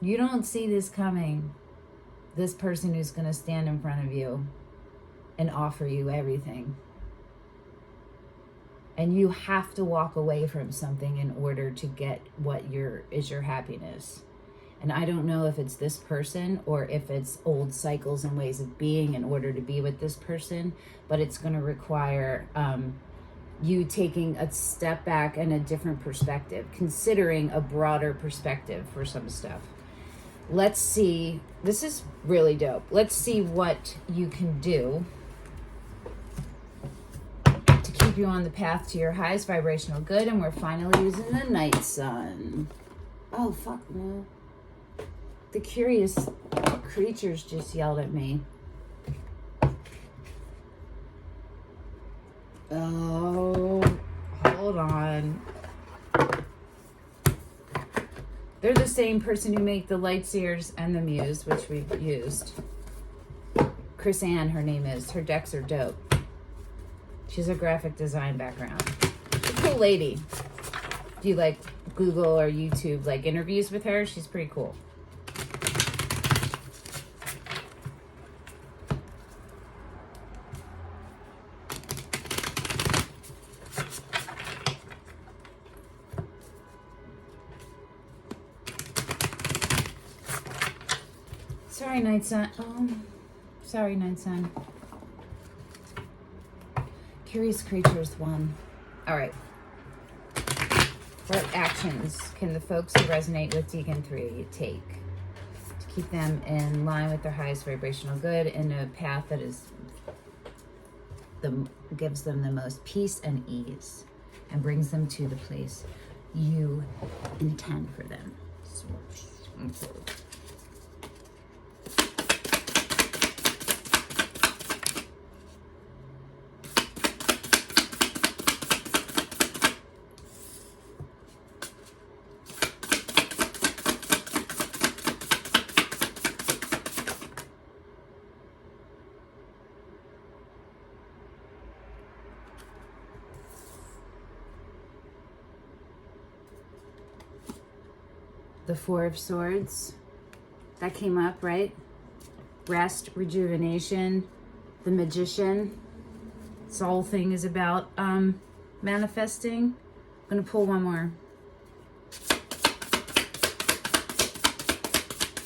You don't see this coming. This person who's going to stand in front of you and offer you everything. And you have to walk away from something in order to get what is your happiness. And I don't know if it's this person or if it's old cycles and ways of being in order to be with this person, but it's going to require you taking a step back and a different perspective, considering a broader perspective for some stuff. Let's see. This is really dope. Let's see what you can do to keep you on the path to your highest vibrational good. And we're finally using the Night Sun. Oh, fuck no. The curious creatures just yelled at me. Oh, hold on. They're the same person who make the LightSeers and the Muse, which we've used. Chris Ann, her name is. Her decks are dope. She's a graphic design background. She's a cool lady. Do you like Google or YouTube like interviews with her? She's pretty cool. Sorry, Night Sun. Oh, sorry, Night Sun. Curious Creatures 1. All right. What actions can the folks who resonate with Deacon 3 take to keep them in line with their highest vibrational good in a path that gives them the most peace and ease and brings them to the place you intend for them? The Four of Swords, that came up, right? Rest, rejuvenation, the Magician. This whole thing is about manifesting. I'm gonna pull one more.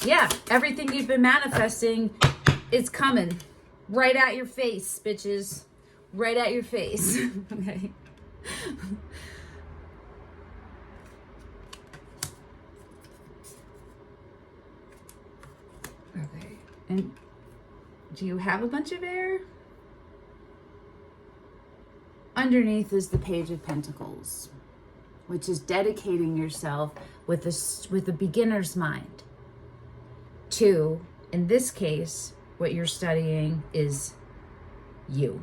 Yeah, everything you've been manifesting is coming. Right at your face, bitches. Right at your face. Okay. Okay. And do you have a bunch of air? Underneath is the Page of Pentacles, which is dedicating yourself with a beginner's mind to, in this case, what you're studying is you.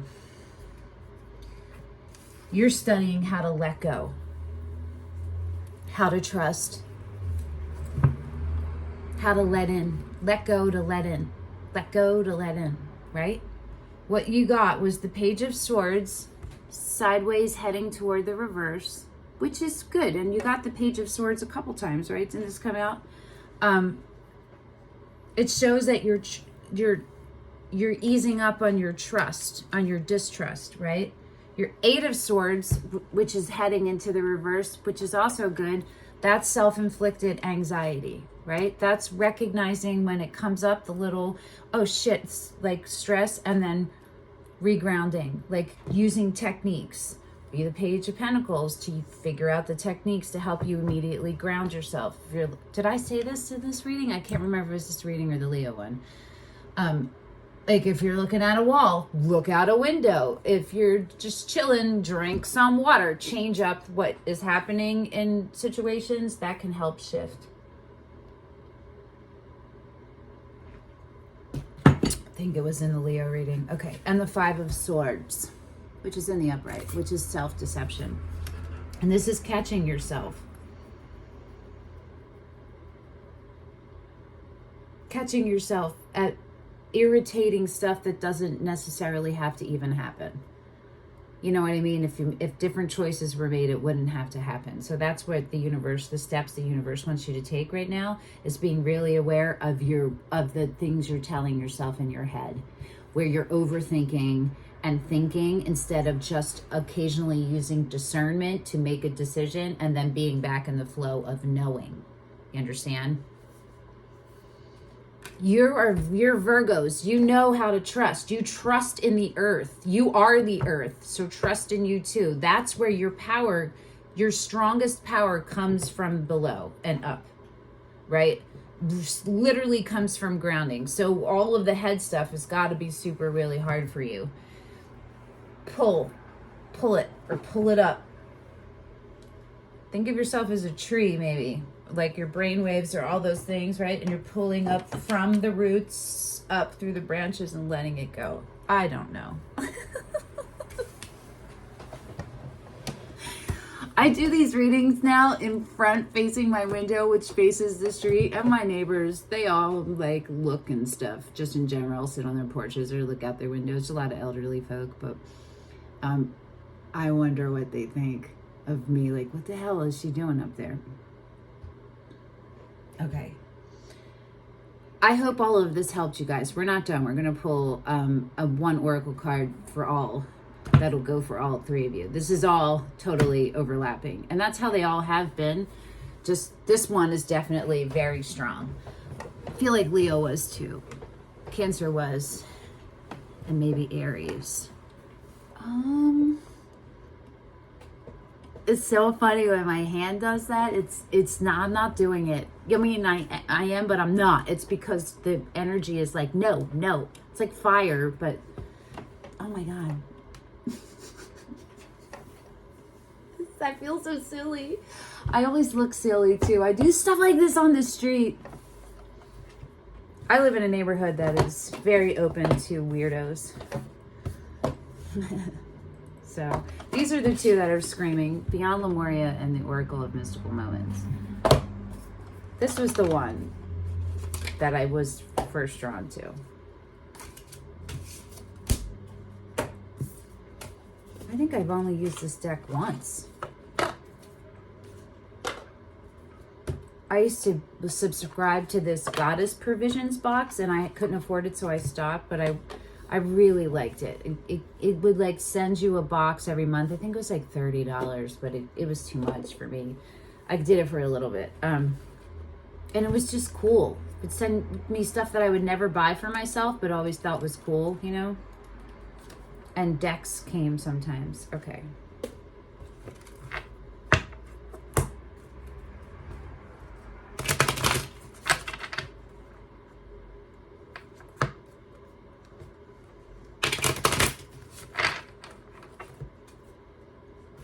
You're studying how to let go, how to trust, how to let in, let go to let in, let go to let in, right? What you got was the Page of Swords, sideways heading toward the reverse, which is good. And you got the Page of Swords a couple times, right? Didn't this come out? It shows that you're easing up on your trust, on your distrust, right? Your Eight of Swords, which is heading into the reverse, which is also good. That's self-inflicted anxiety, right? That's recognizing when it comes up the little, oh shit, like stress, and then regrounding, like using techniques. Be the Page of Pentacles to figure out the techniques to help you immediately ground yourself. Did I say this in this reading? I can't remember if it was this reading or the Leo one. Like if you're looking at a wall, look out a window. If you're just chilling, drink some water. Change up what is happening in situations that can help shift. I think it was in the Leo reading. Okay, and the Five of Swords, which is in the upright, which is self-deception. And this is catching yourself. Catching yourself at irritating stuff that doesn't necessarily have to even happen. You know what I mean? If different choices were made, it wouldn't have to happen. So that's what the universe, the steps the universe wants you to take right now, is being really aware of the things you're telling yourself in your head, where you're overthinking and thinking instead of just occasionally using discernment to make a decision and then being back in the flow of knowing. You understand? You're Virgos. You know how to trust. You trust in the earth. You are the earth. So trust in you too. That's where your power, your strongest power comes from below and up, right? Literally comes from grounding. So all of the head stuff has got to be super really hard for you. Pull it or pull it up. Think of yourself as a tree, maybe. Like your brain waves or all those things, right? And you're pulling up from the roots up through the branches and letting it go. I don't know. I do these readings now in front facing my window, which faces the street, and my neighbors, they all like look and stuff, just in general, sit on their porches or look out their windows. A lot of elderly folk, but I wonder what they think of me. Like, what the hell is she doing up there? Okay. I hope all of this helped you guys. We're not done. We're going to pull a one oracle card for all. That'll go for all three of you. This is all totally overlapping. And that's how they all have been. Just this one is definitely very strong. I feel like Leo was too. Cancer was. And maybe Aries. It's so funny when my hand does that. It's not, I'm not doing it. I mean, I am, but I'm not. It's because the energy is like, no. It's like fire, but oh my God. I feel so silly. I always look silly too. I do stuff like this on the street. I live in a neighborhood that is very open to weirdos. So these are the two that are screaming, Beyond Lemuria and the Oracle of Mystical Moments. This was the one that I was first drawn to. I think I've only used this deck once. I used to subscribe to this Goddess Provisions box and I couldn't afford it, so I stopped, but I really liked it. It would like send you a box every month. I think it was like $30, but it was too much for me. I did it for a little bit. And it was just cool. Would send me stuff that I would never buy for myself, but always thought was cool, you know? And decks came sometimes. Okay.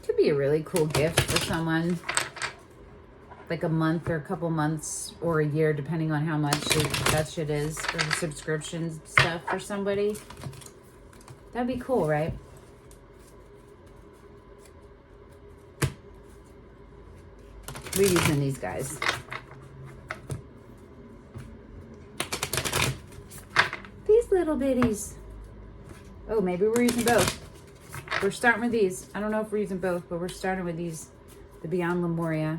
Could be a really cool gift for someone. Like a month or a couple months or a year, depending on how much that shit is, or the subscription stuff for somebody. That'd be cool, right? We're using these guys. These little bitties. Oh, maybe we're using both. We're starting with these. I don't know if we're using both, but we're starting with these. The Beyond Lemuria.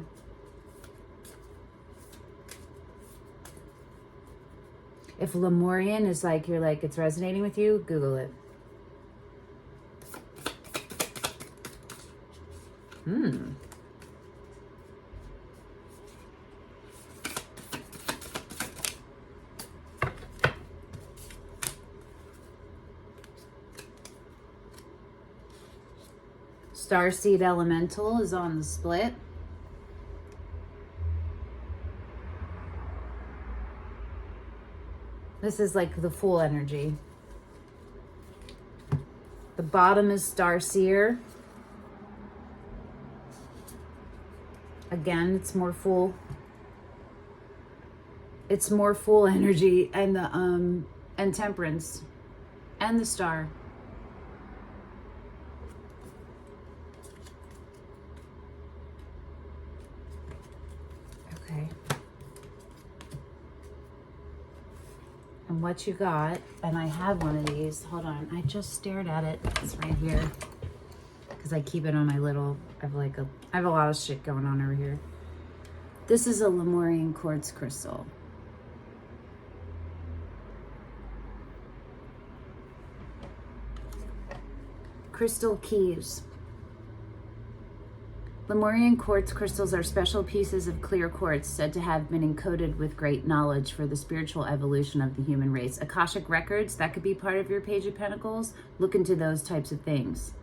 If Lemurian is like, you're like, it's resonating with you, Google it. Starseed Elemental is on the split. This is like the full energy. The bottom is Starseer. Again, it's more full. It's more full energy, and the and Temperance and the Star. Okay. And what you got, and I have one of these. Hold on, I just stared at it. It's right here. Because I keep it on my little, I have a lot of shit going on over here. This is a Lemurian quartz crystal. Crystal keys. Lemurian quartz crystals are special pieces of clear quartz said to have been encoded with great knowledge for the spiritual evolution of the human race. Akashic records, that could be part of your Page of Pentacles. Look into those types of things.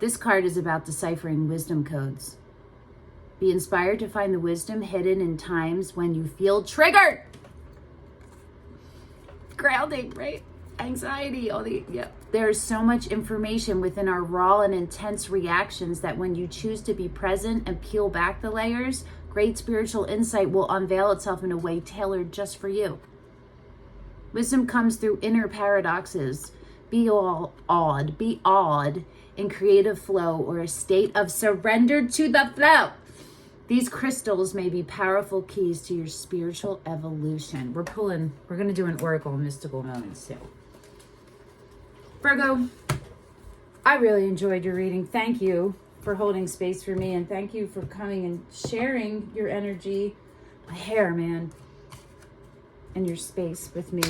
This card is about deciphering wisdom codes. Be inspired to find the wisdom hidden in times when you feel triggered. Grounding, right? Anxiety, There is so much information within our raw and intense reactions that when you choose to be present and peel back the layers, great spiritual insight will unveil itself in a way tailored just for you. Wisdom comes through inner paradoxes. Be awed in creative flow or a state of surrender to the flow. These crystals may be powerful keys to your spiritual evolution. We're going to do an Oracle Mystical Moments too. Virgo, I really enjoyed your reading. Thank you for holding space for me, and thank you for coming and sharing your energy, my hair, man, and your space with me.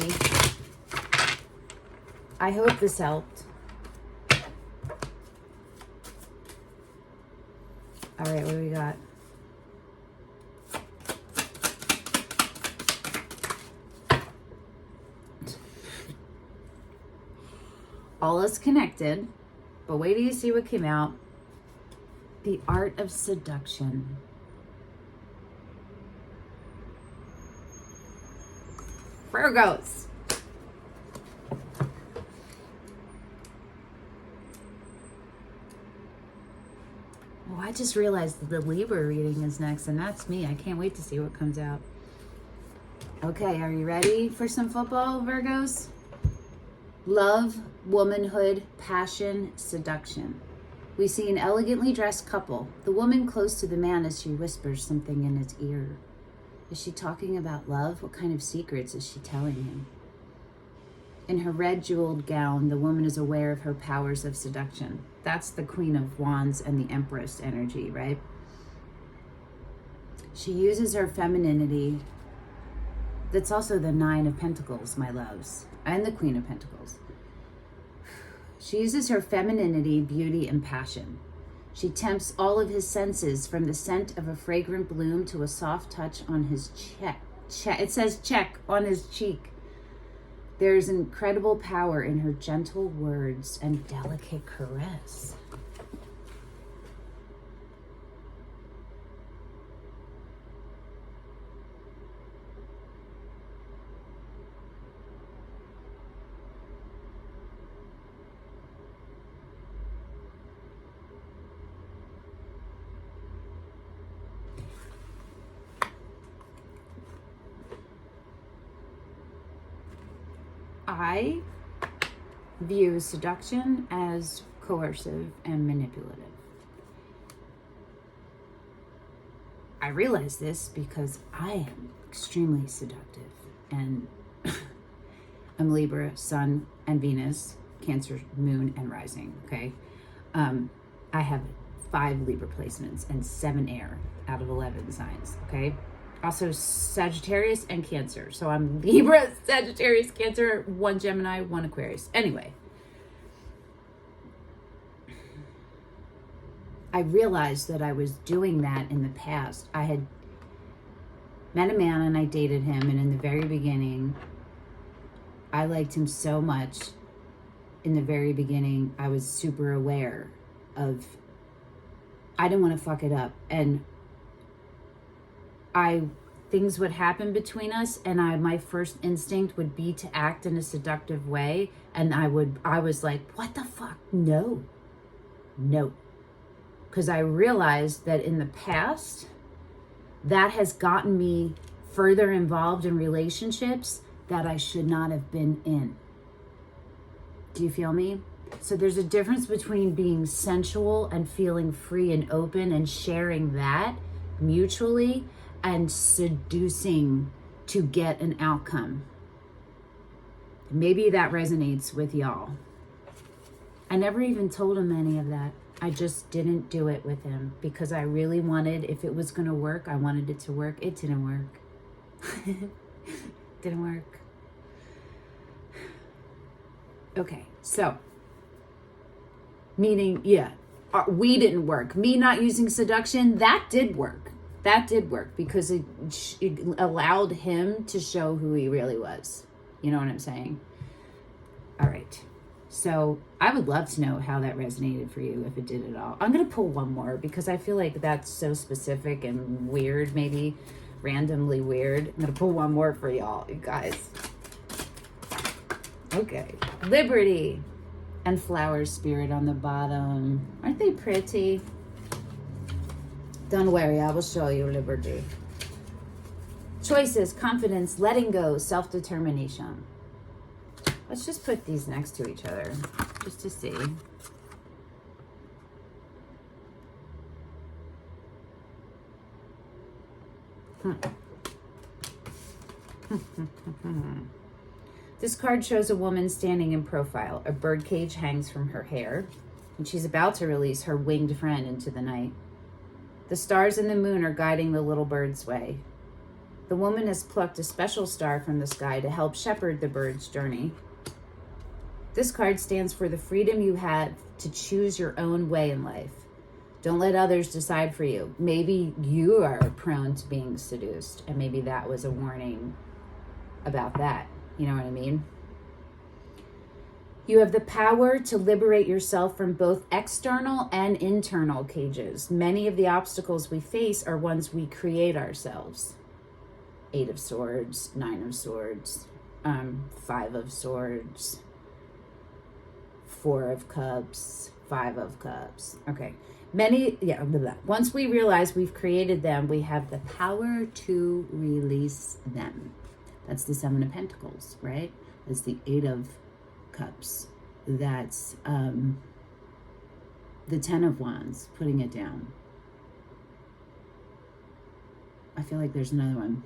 I hope this helped. All right, what do we got? All is connected, but wait till you see what came out. The art of seduction. Virgos. Oh, I just realized that the Libra reading is next, and that's me. I can't wait to see what comes out. Okay, are you ready for some football, Virgos? Love, womanhood, passion, seduction. We see an elegantly dressed couple, the woman close to the man as she whispers something in his ear. Is she talking about love? What kind of secrets is she telling him? In her red jeweled gown, the woman is aware of her powers of seduction. That's the Queen of Wands and the Empress energy, right? She uses her femininity. That's also the Nine of Pentacles, my loves, and the Queen of Pentacles. She uses her femininity, beauty, and passion. She tempts all of his senses, from the scent of a fragrant bloom to a soft touch on his It says check on his cheek. There's incredible power in her gentle words and delicate caress. I view seduction as coercive and manipulative. I realize this because I am extremely seductive, and I'm Libra, Sun and Venus, Cancer, Moon and Rising, okay? I have 5 Libra placements and 7 air out of 11 signs, okay? Also Sagittarius and Cancer. So I'm Libra, Sagittarius, Cancer, 1 Gemini, 1 Aquarius. Anyway, I realized that I was doing that in the past. I had met a man and I dated him, and in the very beginning, I liked him so much. In the very beginning, I was super aware of, I didn't want to fuck it up, and things would happen between us, and my first instinct would be to act in a seductive way, and I was like, what the fuck? No. Because I realized that in the past, that has gotten me further involved in relationships that I should not have been in. Do you feel me? So there's a difference between being sensual and feeling free and open and sharing that mutually, and seducing to get an outcome. Maybe that resonates with y'all. I never even told him any of that. I just didn't do it with him because I really wanted, if it was going to work, I wanted it to work. It didn't work. Didn't work. Okay, so, meaning, yeah, we didn't work. Me not using seduction, that did work. That did work because it allowed him to show who he really was. You know what I'm saying? All right. So I would love to know how that resonated for you, if it did at all. I'm going to pull one more because I feel like that's so specific and weird, maybe randomly weird. I'm going to pull one more for y'all, you guys. Okay. Liberty and flower spirit on the bottom. Aren't they pretty? Don't worry, I will show you liberty. Choices, confidence, letting go, self-determination. Let's just put these next to each other, just to see. This card shows a woman standing in profile. A birdcage hangs from her hair, and she's about to release her winged friend into the night. The stars and the moon are guiding the little bird's way. The woman has plucked a special star from the sky to help shepherd the bird's journey. This card stands for the freedom you have to choose your own way in life. Don't let others decide for you. Maybe you are prone to being seduced, and maybe that was a warning about that. You know what I mean? You have the power to liberate yourself from both external and internal cages. Many of the obstacles we face are ones we create ourselves. 8 of Swords, 9 of Swords, 5 of Swords, 4 of Cups, 5 of Cups. Okay. Once we realize we've created them, we have the power to release them. That's the 7 of Pentacles, right? That's the 8 of Cups. That's the 10 of Wands, putting it down. I feel like there's another one.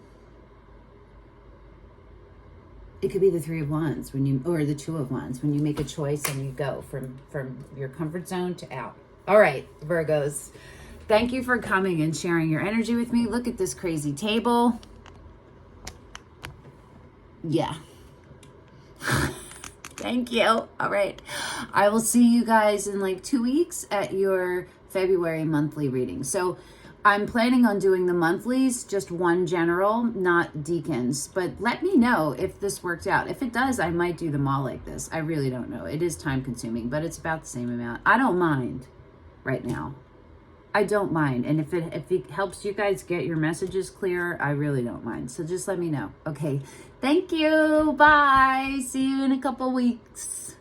It could be the 3 of Wands or the 2 of Wands, when you make a choice and you go from your comfort zone to out. All right, Virgos, thank you for coming and sharing your energy with me. Look at this crazy table. Yeah. Thank you. All right. I will see you guys in like 2 weeks at your February monthly reading. So I'm planning on doing the monthlies, just one general, not deacons. But let me know if this worked out. If it does, I might do them all like this. I really don't know. It is time consuming, but it's about the same amount. I don't mind right now. I don't mind. And if it helps you guys get your messages clear, I really don't mind. So just let me know. Okay. Thank you. Bye. See you in a couple weeks.